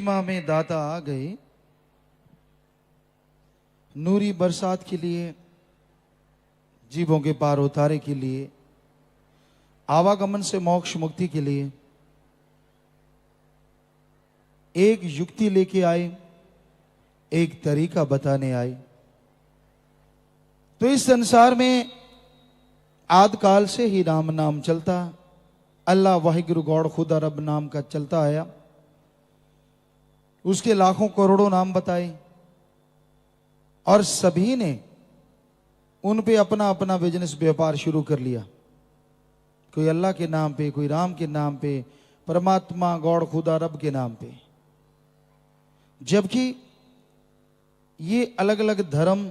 महिमा में दाता आ गए, नूरी बरसात के लिए, जीवों के पार उतारे के लिए, आवागमन से मोक्ष मुक्ति के लिए एक युक्ति लेके आए, एक तरीका बताने आए। तो इस संसार में आदिकाल से ही राम नाम चलता, अल्लाह वाहिगुरु गॉड खुदा रब नाम का चलता आया। उसके लाखों करोड़ों नाम बताए और सभी ने उन पे अपना अपना बिजनेस व्यापार शुरू कर लिया। कोई अल्लाह के नाम पे, कोई राम के नाम पे, परमात्मा गॉड खुदा रब के नाम पे। जबकि ये अलग अलग धर्म,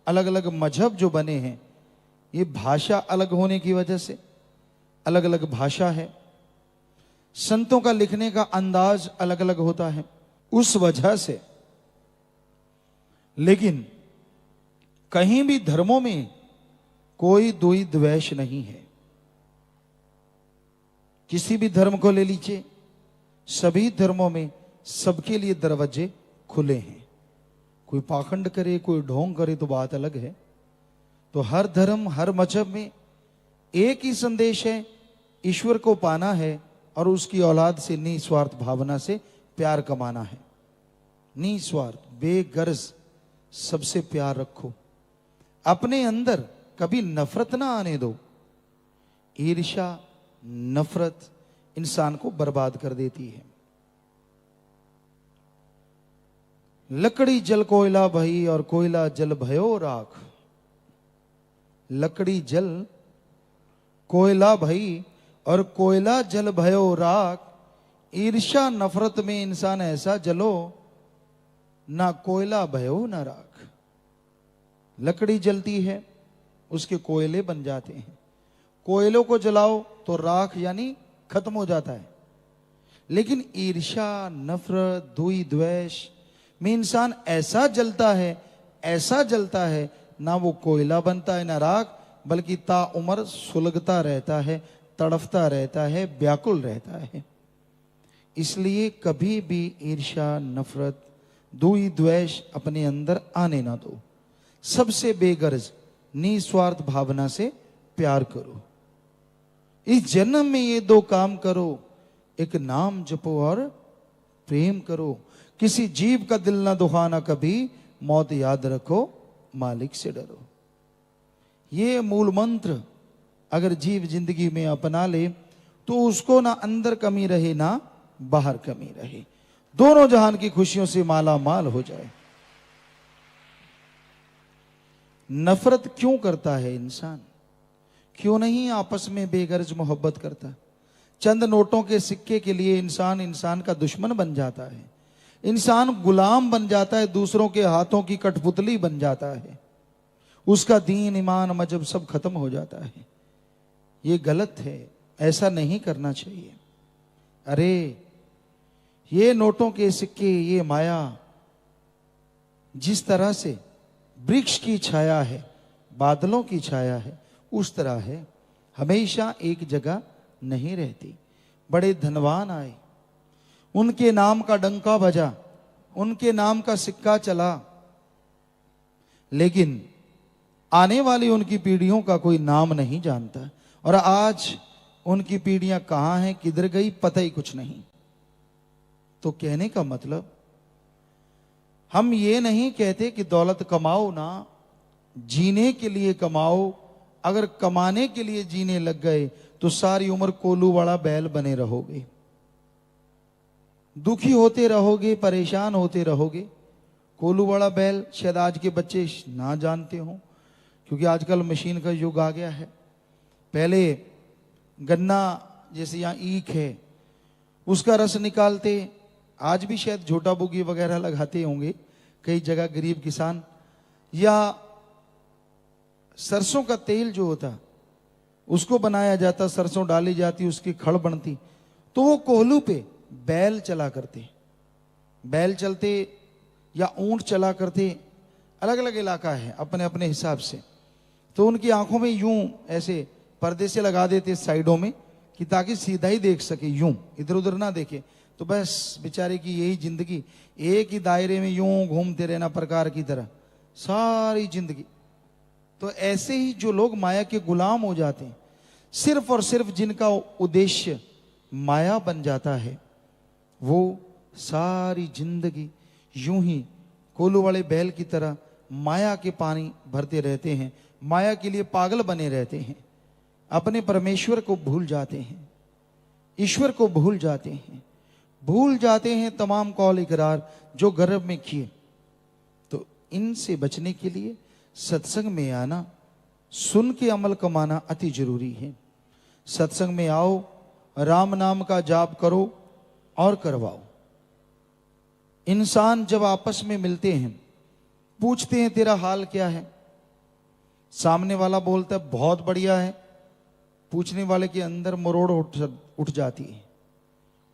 अलग अलग मजहब जो बने हैं, ये भाषा अलग होने की वजह से अलग अलग भाषा है, संतों का लिखने का अंदाज अलग अलग होता है, उस वजह से। लेकिन कहीं भी धर्मों में कोई द्वेष द्वेष नहीं है। किसी भी धर्म को ले लीजिए, सभी धर्मों में सबके लिए दरवाजे खुले हैं। कोई पाखंड करे, कोई ढोंग करे तो बात अलग है। तो हर धर्म, हर मजहब में एक ही संदेश है, ईश्वर को पाना है और उसकी औलाद से निस्वार्थ भावना से प्यार कमाना है। निस्वार्थ, बेगर्ज सबसे प्यार रखो, अपने अंदर कभी नफरत ना आने दो। ईर्ष्या, नफरत इंसान को बर्बाद कर देती है। लकड़ी जल कोयला भई और कोयला जल भयो राख। लकड़ी जल कोयला भई और कोयला जल भयो राख। ईर्ष्या नफरत में इंसान ऐसा जलो, ना कोयला भयो ना राख। लकड़ी जलती है, उसके कोयले बन जाते हैं। कोयलों को जलाओ तो राख यानी खत्म हो जाता है। लेकिन ईर्ष्या, नफरत, द्वेष द्वेष में इंसान ऐसा जलता है, ऐसा जलता है, ना वो कोयला बनता है ना राख, बल्कि ताउम्र सुलगता रहता है, तड़फता रहता है, व्याकुल रहता है। इसलिए कभी भी ईर्ष्या, नफरत, द्वेष द्वेष अपने अंदर आने ना दो। सबसे बेगर्ज निस्वार्थ भावना से प्यार करो। इस जन्म में ये दो काम करो, एक नाम जपो और प्रेम करो। किसी जीव का दिल ना दुखाना कभी, मौत याद रखो, मालिक से डरो। ये मूल मंत्र अगर जीव जिंदगी में अपना ले तो उसको ना अंदर कमी रहे ना बाहर कमी रहे, दोनों जहान की खुशियों से माला माल हो जाए। नफरत क्यों करता है इंसान? क्यों नहीं आपस में बेगर्ज मोहब्बत करता? चंद नोटों के सिक्के के लिए इंसान इंसान का दुश्मन बन जाता है। इंसान गुलाम बन जाता है, दूसरों के हाथों की कठपुतली बन जाता है। उसका दीन, ईमान, मजहब सब खत्म हो जाता है। ये गलत है, ऐसा नहीं करना चाहिए। अरे ये नोटों के सिक्के, ये माया जिस तरह से वृक्ष की छाया है, बादलों की छाया है, उस तरह है, हमेशा एक जगह नहीं रहती। बड़े धनवान आए, उनके नाम का डंका बजा, उनके नाम का सिक्का चला, लेकिन आने वाली उनकी पीढ़ियों का कोई नाम नहीं जानता। और आज उनकी पीढ़ियां कहां हैं, किधर गई, पता ही कुछ नहीं। तो कहने का मतलब, हम ये नहीं कहते कि दौलत कमाओ ना, जीने के लिए कमाओ। अगर कमाने के लिए जीने लग गए तो सारी उम्र कोलू वाला बैल बने रहोगे, दुखी होते रहोगे, परेशान होते रहोगे। कोलू वाला बैल शायद आज के बच्चे ना जानते हो, क्योंकि आजकल मशीन का युग आ गया है। पहले गन्ना, जैसे यहाँ ईख है, उसका रस निकालते, आज भी शायद झोटा बुगी वगैरह लगाते होंगे कई जगह गरीब किसान। या सरसों का तेल जो होता, उसको बनाया जाता, सरसों डाली जाती, उसकी खड़ बनती, तो वो कोहलू पे बैल चला करते। बैल चलते या ऊंट चला करते, अलग अलग इलाका है अपने अपने हिसाब से। तो उनकी आंखों में यूं ऐसे पर्दे से लगा देते साइडों में, कि ताकि सीधा ही देख सके, यूं इधर उधर ना देखे, तो बस बेचारे की यही जिंदगी, एक ही दायरे में यूं घूमते रहना प्रकार की तरह सारी जिंदगी। तो ऐसे ही जो लोग माया के गुलाम हो जाते हैं, सिर्फ और सिर्फ जिनका उद्देश्य माया बन जाता है, वो सारी जिंदगी यूं ही कोल्हू वाले बैल की तरह माया के पानी भरते रहते हैं, माया के लिए पागल बने रहते हैं, अपने परमेश्वर को भूल जाते हैं, ईश्वर को भूल जाते हैं, भूल जाते हैं तमाम कौल इकरार जो गर्भ में किए। तो इनसे बचने के लिए सत्संग में आना, सुन के अमल कमाना अति जरूरी है। सत्संग में आओ, राम नाम का जाप करो और करवाओ। इंसान जब आपस में मिलते हैं, पूछते हैं तेरा हाल क्या है, सामने वाला बोलता है बहुत बढ़िया है, पूछने वाले के अंदर मरोड़ उठ जाती है,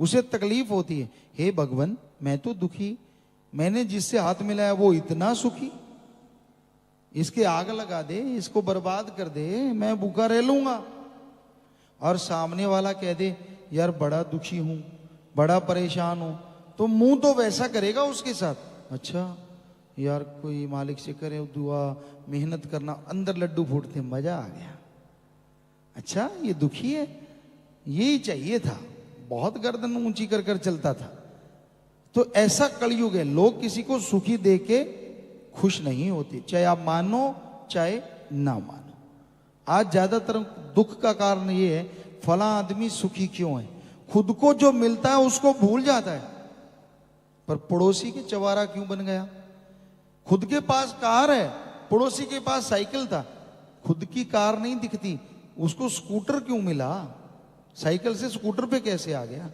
उसे तकलीफ होती है, हे भगवान मैं तो दुखी, मैंने जिससे हाथ मिलाया वो इतना सुखी, इसके आग लगा दे, इसको बर्बाद कर दे, मैं भूखा रह लूंगा। और सामने वाला कह दे यार बड़ा दुखी हूं, बड़ा परेशान हूं, तो मुंह तो वैसा करेगा उसके साथ, अच्छा यार कोई मालिक से करे दुआ, मेहनत करना, अंदर लड्डू फूटते मजा आ गया, अच्छा ये दुखी है, यही चाहिए था, बहुत गर्दन ऊंची कर कर चलता था। तो ऐसा कलयुग है, लोग किसी को सुखी देख के खुश नहीं होते, चाहे आप मानो चाहे ना मानो। आज ज्यादातर दुख का कारण ये है, फला आदमी सुखी क्यों है, खुद को जो मिलता है उसको भूल जाता है, पर पड़ोसी के चवारा क्यों बन गया। खुद के पास कार है, पड़ोसी के पास साइकिल था, खुद की कार नहीं दिखती, उसको स्कूटर क्यों मिला, साइकिल से स्कूटर पे कैसे आ गया,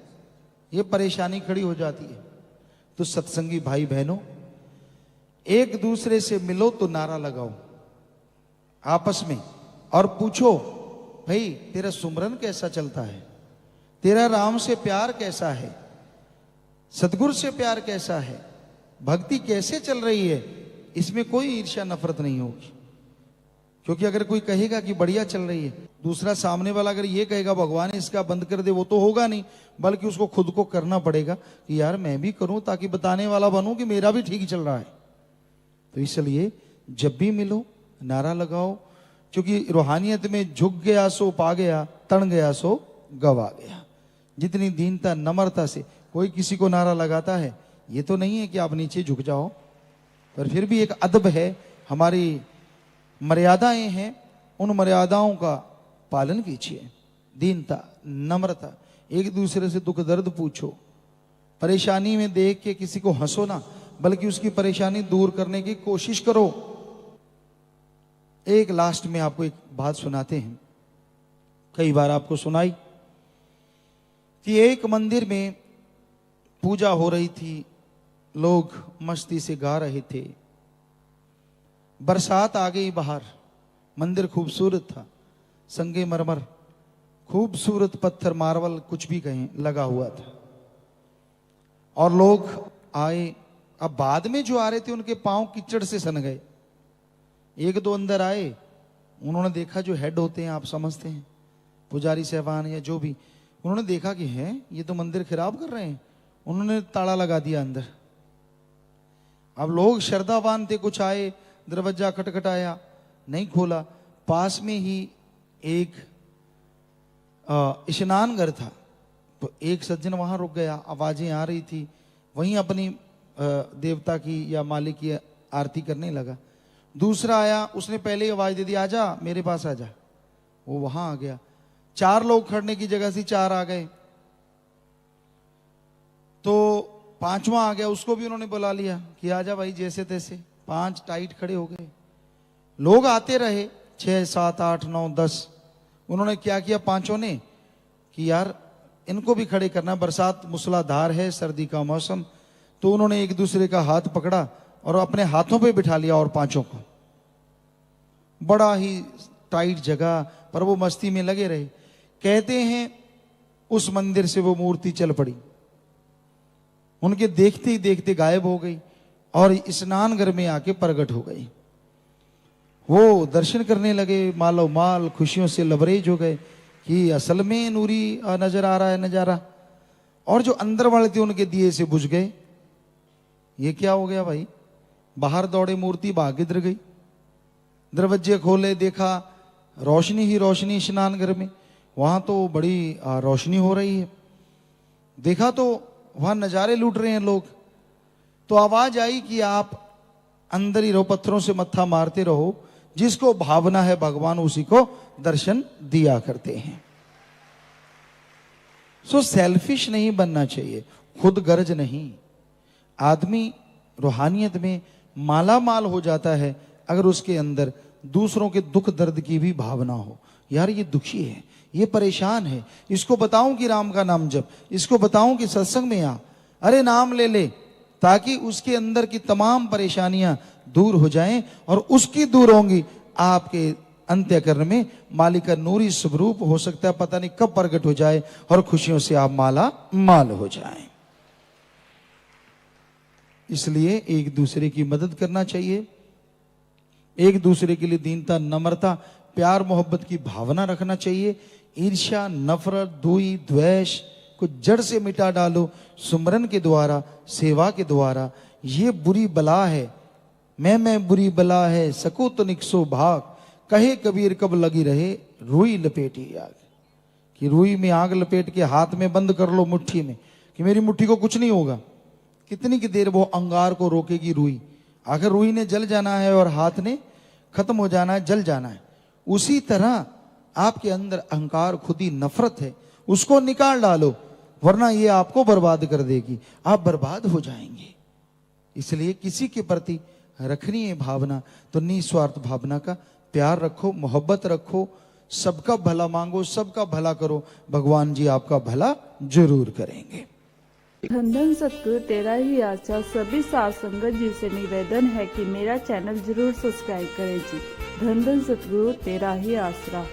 ये परेशानी खड़ी हो जाती है। तो सत्संगी भाई बहनों, एक दूसरे से मिलो तो नारा लगाओ आपस में और पूछो भाई तेरा सुमरन कैसा चलता है, तेरा राम से प्यार कैसा है, सतगुरु से प्यार कैसा है, भक्ति कैसे चल रही है। इसमें कोई ईर्ष्या नफरत नहीं होगी, क्योंकि अगर कोई कहेगा कि बढ़िया चल रही है, दूसरा सामने वाला अगर ये कहेगा भगवान इसका बंद कर दे, वो तो होगा नहीं, बल्कि उसको खुद को करना पड़ेगा कि यार मैं भी करूं ताकि बताने वाला बनूं कि मेरा भी ठीक चल रहा है। तो इसलिए जब भी मिलो नारा लगाओ, क्योंकि रूहानियत में झुक गया सो पा गया, तन गया सो गवा गया। जितनी दीनता नम्रता से कोई किसी को नारा लगाता है, ये तो नहीं है कि आप नीचे झुक जाओ, पर फिर भी एक अदब है, हमारी मर्यादाएं हैं, उन मर्यादाओं का पालन कीजिए। दीनता नम्रता, एक दूसरे से दुख दर्द पूछो, परेशानी में देख के किसी को हंसो ना, बल्कि उसकी परेशानी दूर करने की कोशिश करो। एक लास्ट में आपको एक बात सुनाते हैं, कई बार आपको सुनाई कि एक मंदिर में पूजा हो रही थी, लोग मस्ती से गा रहे थे, बरसात आ गई बाहर, मंदिर खूबसूरत था, संगे मरमर, खूबसूरत पत्थर मार्बल कुछ भी कहें लगा हुआ था, और लोग आए। अब बाद में जो आ रहे थे उनके पांव कीचड़ से सन गए। एक दो अंदर आए, उन्होंने देखा, जो हेड होते हैं आप समझते हैं, पुजारी साहबान या जो भी, उन्होंने देखा कि है ये तो मंदिर खराब कर रहे हैं, उन्होंने ताला लगा दिया अंदर। अब लोग श्रद्धावान थे, कुछ आए, दरवाजा खटखटाया, नहीं खोला, पास में ही एक स्नान घर था, तो एक सज्जन वहां रुक गया, आवाजें आ रही थी, वहीं अपनी देवता की या मालिक की आरती करने लगा। दूसरा आया, उसने पहले ही आवाज दे दी, आजा मेरे पास आजा, वो वहां आ गया। चार लोग खड़ने की जगह से चार आ गए, तो पांचवा आ गया, उसको भी उन्होंने बुला लिया कि आजा भाई जैसे तैसे। पांच टाइट खड़े हो गए, लोग आते रहे, 6 7 8 9 10। उन्होंने क्या किया पांचों ने कि यार इनको भी खड़े करना, बरसात मूसलाधार है, सर्दी का मौसम, तो उन्होंने एक दूसरे का हाथ पकड़ा और अपने हाथों पे बिठा लिया, और पांचों को बड़ा ही टाइट जगह पर वो मस्ती में लगे रहे। कहते हैं उस मंदिर से वो मूर्ति चल पड़ी, उनके देखते ही देखते गायब हो गई और स्नान घर में आके प्रकट हो गई। वो दर्शन करने लगे, मालो माल खुशियों से लबरेज हो गए कि असल में नूरी नजर आ रहा है नजारा। और जो अंदर वाले थे उनके दिए से बुझ गए। ये क्या हो गया भाई? बाहर दौड़े मूर्ति, बाहर गिर गई। दरवाजे खोले, देखा रोशनी ही रोशनी स्नान घर में, वहां तो बड़ी रोशनी हो रही है। देखा तो वहां नजारे लूट रहे हैं लोग। तो आवाज आई कि आप अंदर ही रहो, पत्थरों से मत्था मारते रहो, जिसको भावना है भगवान उसी को दर्शन दिया करते हैं। सो सेल्फिश नहीं बनना चाहिए, खुद गर्ज नहीं। आदमी रूहानियत में माला माल हो जाता है अगर उसके अंदर दूसरों के दुख दर्द की भी भावना हो। यार ये दुखी है, ये परेशान है, इसको बताऊं कि राम का नाम जप, इसको बताऊं कि सत्संग में आ, अरे नाम ले ले, ताकि उसके अंदर की तमाम परेशानियां दूर हो जाएं और उसकी दूर होंगी। आपके अंत्यकरण में मालिक का नूरी स्वरूप हो सकता है, पता नहीं कब प्रकट हो जाए और खुशियों से आप माला माल हो जाएं। इसलिए एक दूसरे की मदद करना चाहिए, एक दूसरे के लिए दीनता, नम्रता, प्यार मोहब्बत की भावना रखना चाहिए। ईर्ष्या, नफरत, दुई, द्वेष को जड़ से मिटा डालो सुमरन के द्वारा, सेवा के द्वारा। ये बुरी बला है, मैं बुरी बला है, सको तो निकसो भाग, कहे कबीर कब लगी रहे रुई लपेटी आग। कि रुई में आग लपेट के हाथ में बंद कर लो मुट्ठी में, कि मेरी मुट्ठी को कुछ नहीं होगा। कितनी की देर वो अंगार को रोकेगी रुई? आखिर रुई ने जल जाना है और हाथ ने खत्म हो जाना है, जल जाना है। उसी तरह आपके अंदर अहंकार, खुदी, नफरत है, उसको निकाल डालो, वरना ये आपको बर्बाद कर देगी, आप बर्बाद हो जाएंगे। इसलिए किसी के प्रति रखनी है भावना तो निस्वार्थ भावना का प्यार रखो, मोहब्बत रखो, सबका भला मांगो, सबका भला करो, भगवान जी आपका भला जरूर करेंगे। धन धन सतगुरु तेरा ही आशा। सभी साध संगत जी से निवेदन है कि मेरा चैनल जरूर सब्सक्राइब करें जी। धन धन सतगुरु तेरा ही आसरा।